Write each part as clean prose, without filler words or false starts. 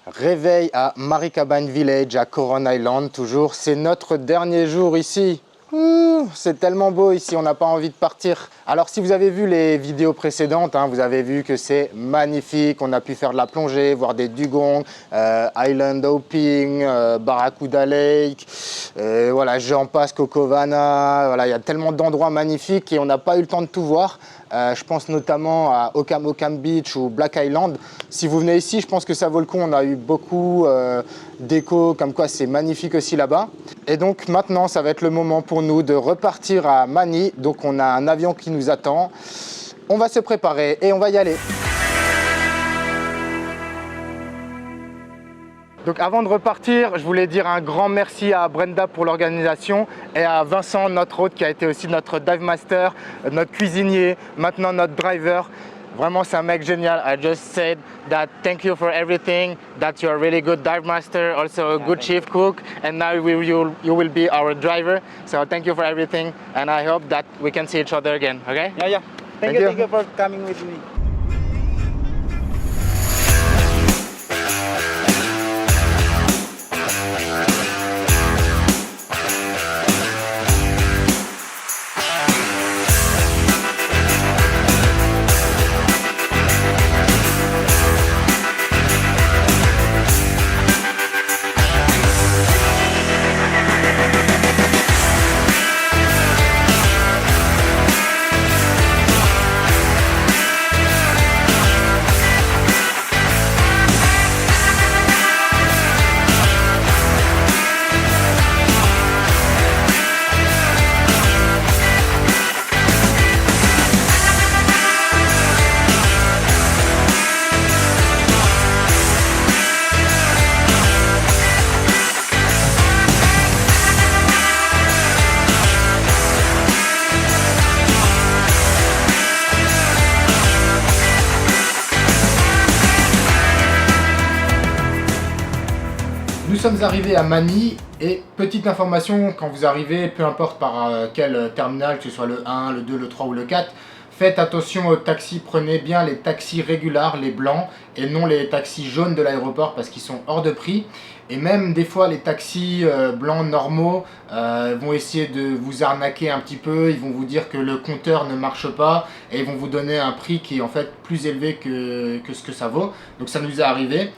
Réveil à Marikabane Village à Coron Island, toujours. C'est notre dernier jour ici. C'est tellement beau ici, on n'a pas envie de partir. Alors si vous avez vu les vidéos précédentes, vous avez vu que c'est magnifique. On a pu faire de la plongée, voir des dugongs, island hopping, Barracuda Lake, voilà, j'en passe, Cocovana. Voilà, il y a tellement d'endroits magnifiques et on n'a pas eu le temps de tout voir. Je pense notamment à Ocam Ocam Beach ou Black Island. Si vous venez ici, je pense que ça vaut le coup. On a eu beaucoup d'échos comme quoi c'est magnifique aussi là-bas. Et donc maintenant, ça va être le moment pour nous de repartir à Mani. Donc on a un avion qui nous attend. On va se préparer et on va y aller. Donc avant de repartir, je voulais dire un grand merci à Brenda pour l'organisation et à Vincent, notre hôte, qui a été aussi notre dive master, notre cuisinier, maintenant notre driver. Vraiment, c'est un mec génial. I just said that thank you for everything, that you're a really good dive master, also a good chief cook, and now you will be our driver. So thank you for everything, and I hope that we can see each other again, okay? Yeah. Thank you for coming with me. Nous sommes arrivés à Mani et petite information, quand vous arrivez, peu importe par quel terminal, que ce soit le 1, le 2, le 3 ou le 4, faites attention aux taxis, prenez bien les taxis régulars, les blancs, et non les taxis jaunes de l'aéroport parce qu'ils sont hors de prix. Et même des fois les taxis blancs normaux vont essayer de vous arnaquer un petit peu, ils vont vous dire que le compteur ne marche pas et ils vont vous donner un prix qui est en fait plus élevé que ce que ça vaut. Donc ça nous est arrivé.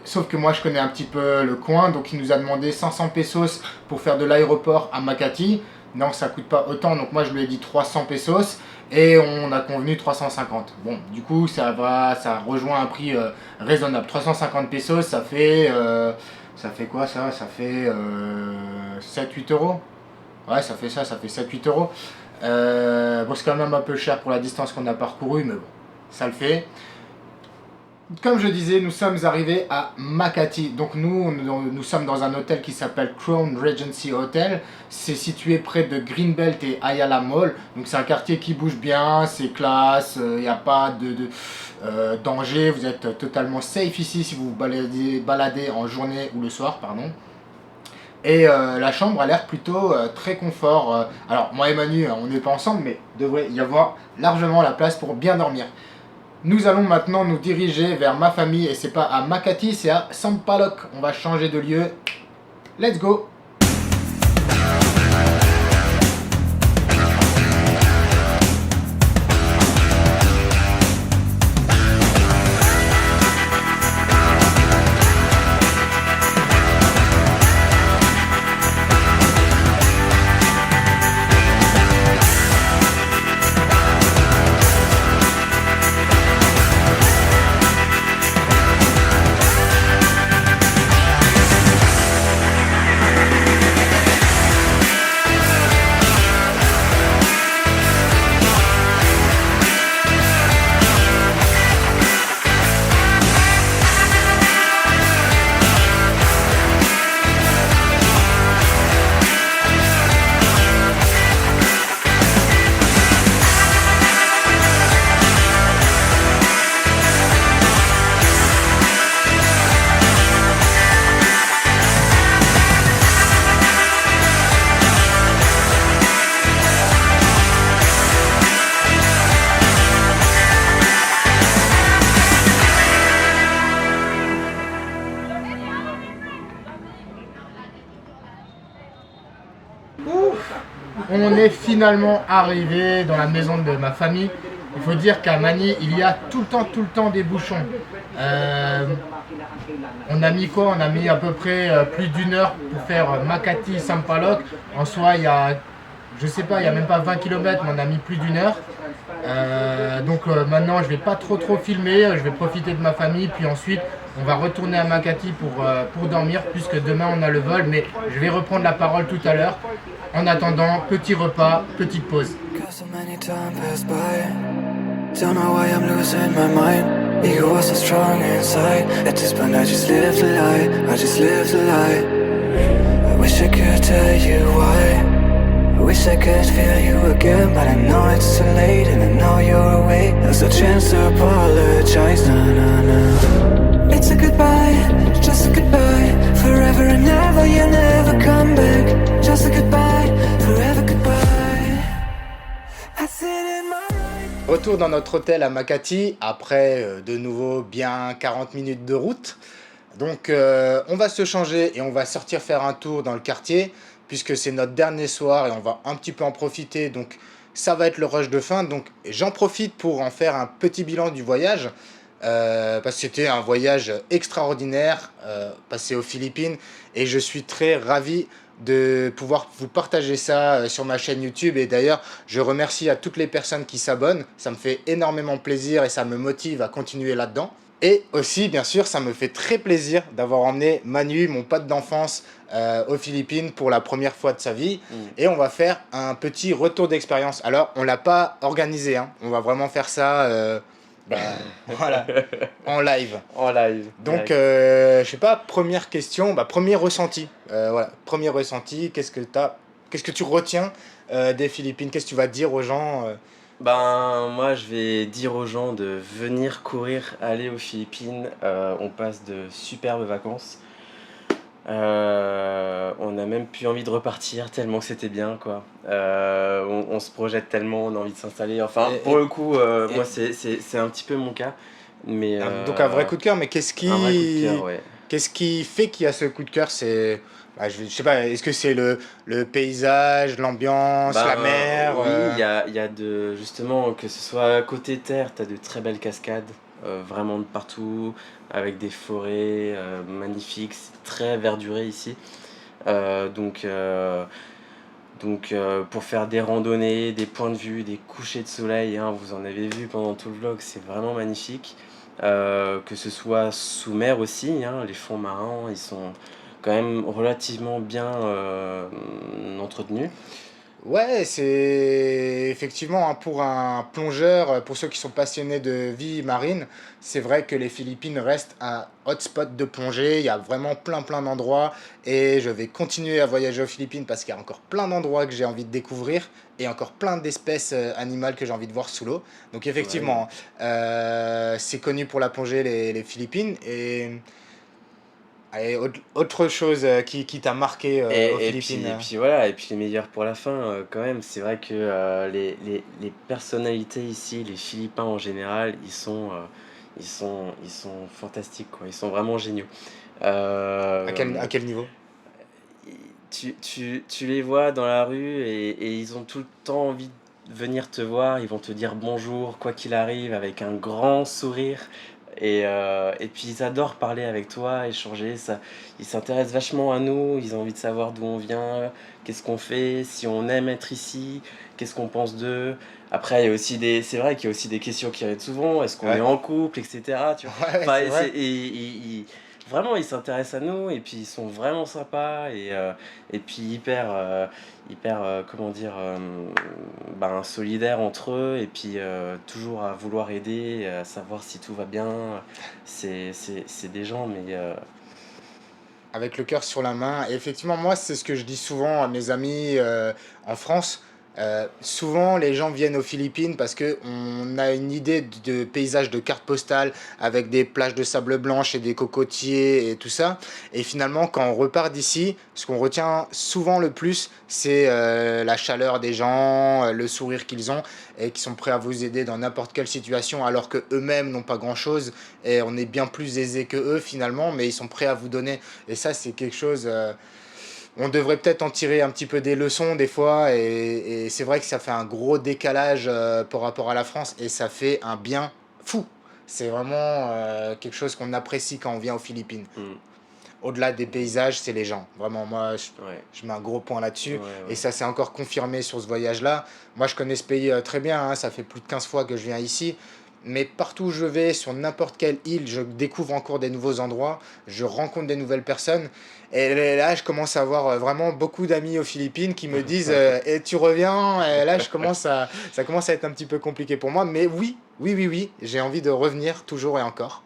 Sauf que moi je connais un petit peu le coin, donc il nous a demandé 500 pesos pour faire de l'aéroport à Makati. Non, ça coûte pas autant, donc moi je lui ai dit 300 pesos et on a convenu 350. Bon, du coup ça rejoint un prix raisonnable. 350 pesos, ça fait quoi ça? Ça fait 7-8 euros. Ouais, ça fait ça, ça fait 7-8 euros. Bon, c'est quand même un peu cher pour la distance qu'on a parcourue, mais bon, ça le fait. Comme je disais, nous sommes arrivés à Makati. Donc nous sommes dans un hôtel qui s'appelle Crown Regency Hotel. C'est situé près de Greenbelt et Ayala Mall. Donc c'est un quartier qui bouge bien, c'est classe, il n'y a pas de danger. Vous êtes totalement safe ici si vous vous baladez en journée ou le soir, pardon. Et la chambre a l'air plutôt très confort. Alors moi et Manu, on n'est pas ensemble, mais il devrait y avoir largement la place pour bien dormir. Nous allons maintenant nous diriger vers ma famille et c'est pas à Makati, c'est à Sampaloc. On va changer de lieu. Let's go! On est finalement arrivé dans la maison de ma famille. Il faut dire qu'à Manille, il y a tout le temps des bouchons. Euh, on a mis quoi? On a mis à peu près plus d'une heure pour faire Makati-Sampaloc. En soi, il y a, je sais pas, il y a même pas 20 km, mais on a mis plus d'une heure. Maintenant, je vais pas trop filmer. Je vais profiter de ma famille, puis ensuite, on va retourner à Makati pour dormir, puisque demain on a le vol. Mais je vais reprendre la parole tout à l'heure. En attendant, petit repas, petite pause. Don't know why I'm losing my mind. Ego was so strong inside. At this point I just live the lie. I just live the lie. I wish I could tell you why. I wish I could feel you again, but I know it's too late and I know you're away. There's a chance to apologize. No, no, no. It's a goodbye, just a goodbye. Forever and ever, you never come back. Just a goodbye, forever goodbye. I sit in my Retour dans notre hôtel à Makati, après de nouveau bien 40 minutes de route. Donc on va se changer et on va sortir faire un tour dans le quartier, puisque c'est notre dernier soir et on va un petit peu en profiter. Donc ça va être le rush de fin. Donc j'en profite pour en faire un petit bilan du voyage. Parce que c'était un voyage extraordinaire, passé aux Philippines. Et je suis très ravi de pouvoir vous partager ça sur ma chaîne YouTube. Et d'ailleurs, je remercie à toutes les personnes qui s'abonnent. Ça me fait énormément plaisir et ça me motive à continuer là-dedans. Et aussi, bien sûr, ça me fait très plaisir d'avoir emmené Manu, mon pote d'enfance, aux Philippines pour la première fois de sa vie. Et on va faire un petit retour d'expérience. Alors, on ne l'a pas organisé, hein. On va vraiment faire ça voilà, en live. En live. Donc, je sais pas, première question, premier ressenti. Voilà, premier ressenti, qu'est-ce que tu retiens des Philippines? Qu'est-ce que tu vas dire aux gens Moi, je vais dire aux gens de venir courir, aller aux Philippines. On passe de superbes vacances. On a même plus envie de repartir tellement que c'était bien, quoi. On se projette tellement, on a envie de s'installer. Enfin, pour le coup, moi, c'est un petit peu mon cas. Mais, donc un vrai coup de cœur, mais un vrai coup de cœur, ouais. qu'est-ce qui fait qu'il y a ce coup de cœur? C'est, je sais pas, est-ce que c'est le paysage, l'ambiance, la mer Oui, il y a justement, que ce soit côté terre, tu as de très belles cascades, vraiment de partout, avec des forêts magnifiques, c'est très verduré ici. Pour faire des randonnées, des points de vue, des couchers de soleil, hein, vous en avez vu pendant tout le vlog, c'est vraiment magnifique. Que ce soit sous mer aussi, hein, les fonds marins, ils sont quand même relativement bien entretenus. Ouais, c'est effectivement, hein, pour un plongeur, pour ceux qui sont passionnés de vie marine, c'est vrai que les Philippines restent un hotspot de plongée. Il y a vraiment plein d'endroits et je vais continuer à voyager aux Philippines parce qu'il y a encore plein d'endroits que j'ai envie de découvrir et encore plein d'espèces animales que j'ai envie de voir sous l'eau. Donc Ouais. effectivement, c'est connu pour la plongée les Philippines et autre chose qui t'a marqué aux Et Philippines. puis, et puis voilà, et puis les meilleurs pour la fin, quand même. C'est vrai que les personnalités ici, les Philippins en général, ils sont fantastiques, quoi. Ils sont vraiment géniaux. À quel niveau? Tu les vois dans la rue et ils ont tout le temps envie de venir te voir. Ils vont te dire bonjour, quoi qu'il arrive, avec un grand sourire. Et puis ils adorent parler avec toi, échanger. Ils s'intéressent vachement à nous. Ils ont envie de savoir d'où on vient, qu'est-ce qu'on fait, si on aime être ici, qu'est-ce qu'on pense d'eux. Après, il y a aussi c'est vrai qu'il y a aussi des questions qui reviennent souvent. Est-ce qu'on est Ouais. en couple, etc. Tu vois. Ouais, Enfin, c'est vrai. vraiment, ils s'intéressent à nous et puis ils sont vraiment sympas et puis hyper, comment dire, solidaires entre eux et puis toujours à vouloir aider, à savoir si tout va bien. C'est des gens, mais Avec le cœur sur la main. Et effectivement, moi, c'est ce que je dis souvent à mes amis en France. Souvent, les gens viennent aux Philippines parce qu'on a une idée de paysage de carte postale avec des plages de sable blanche et des cocotiers et tout ça. Et finalement, quand on repart d'ici, ce qu'on retient souvent le plus, c'est la chaleur des gens, le sourire qu'ils ont et qui sont prêts à vous aider dans n'importe quelle situation alors que eux-mêmes n'ont pas grand-chose et on est bien plus aisé que eux finalement, mais ils sont prêts à vous donner. Et ça, c'est quelque chose on devrait peut-être en tirer un petit peu des leçons des fois, et c'est vrai que ça fait un gros décalage par rapport à la France, et ça fait un bien fou. C'est vraiment quelque chose qu'on apprécie quand on vient aux Philippines. Mm. Au-delà des paysages, c'est les gens. Vraiment, moi, Ouais. je mets un gros point là-dessus. Ouais, Et ouais. ça s'est encore confirmé sur ce voyage-là. Moi, je connais ce pays très bien, hein. Ça fait plus de 15 fois que je viens ici. Mais partout où je vais, sur n'importe quelle île, je découvre encore des nouveaux endroits. Je rencontre des nouvelles personnes. Et là, je commence à avoir vraiment beaucoup d'amis aux Philippines qui me disent et tu reviens. Et là, ça commence à être un petit peu compliqué pour moi. Mais oui, oui, oui, oui, j'ai envie de revenir toujours et encore.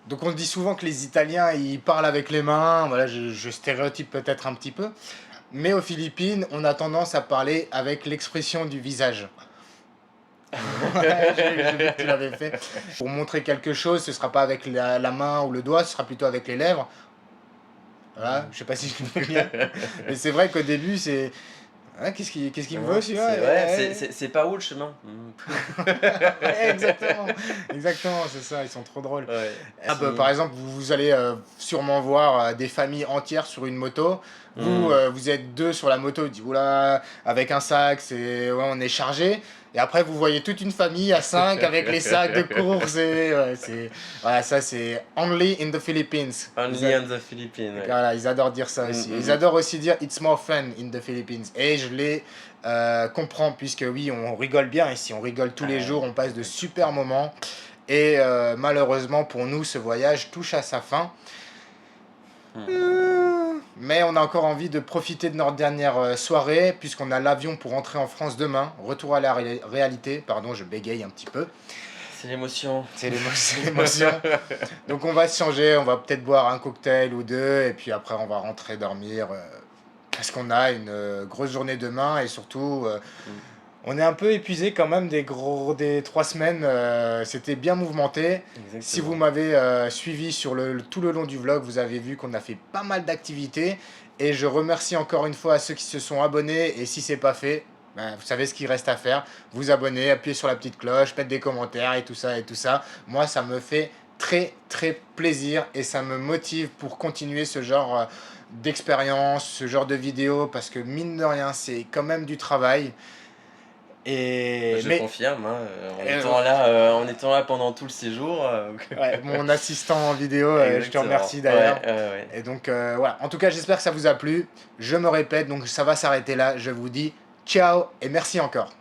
Donc on dit souvent que les Italiens, ils parlent avec les mains, voilà, je stéréotype peut-être un petit peu, mais aux Philippines, on a tendance à parler avec l'expression du visage. Ouais, j'ai vu que tu l'avais fait. Pour montrer quelque chose, ce sera pas avec la main ou le doigt, ce sera plutôt avec les lèvres. Voilà, je sais pas si je me fais bien. Mais c'est vrai qu'au début, c'est... Ah, qu'est-ce qu'il me veut celui-là? C'est pas où le chemin? Exactement, exactement, c'est ça, ils sont trop drôles. Ouais. Ah bah, par exemple, vous allez sûrement voir des familles entières sur une moto. Vous, vous êtes deux sur la moto, vous dites, oula, avec un sac, ouais, on est chargé. Et après, vous voyez toute une famille à 5 avec les sacs de course. Voilà, ça, c'est only in the Philippines. Only in the Philippines. Ouais. Voilà, ils adorent dire ça aussi. Ils adorent aussi dire it's more fun in the Philippines. Et je les comprends, puisque oui, on rigole bien ici. On rigole tous les jours, on passe de super moments. Et malheureusement pour nous, ce voyage touche à sa fin. Mais on a encore envie de profiter de notre dernière soirée, puisqu'on a l'avion pour rentrer en France demain. Retour à la réalité. Pardon, je bégaye un petit peu. C'est l'émotion. C'est l'émotion. Donc on va se changer, on va peut-être boire un cocktail ou deux, et puis après on va rentrer dormir. Parce qu'on a une grosse journée demain, et surtout... on est un peu épuisé quand même des 3 semaines, c'était bien mouvementé. Exactement. Si vous m'avez suivi sur tout le long du vlog, vous avez vu qu'on a fait pas mal d'activités. Et je remercie encore une fois ceux qui se sont abonnés. Et si c'est pas fait, ben, vous savez ce qu'il reste à faire. Vous abonner, appuyer sur la petite cloche, mettre des commentaires et tout ça et tout ça. Moi, ça me fait très très plaisir et ça me motive pour continuer ce genre d'expérience, ce genre de vidéo. Parce que mine de rien, c'est quand même du travail. Je confirme, hein, en étant là pendant tout le séjour. Ouais, mon assistant en vidéo, je te remercie d'ailleurs. Ouais. Et donc voilà, en tout cas j'espère que ça vous a plu. Je me répète, donc ça va s'arrêter là. Je vous dis ciao et merci encore.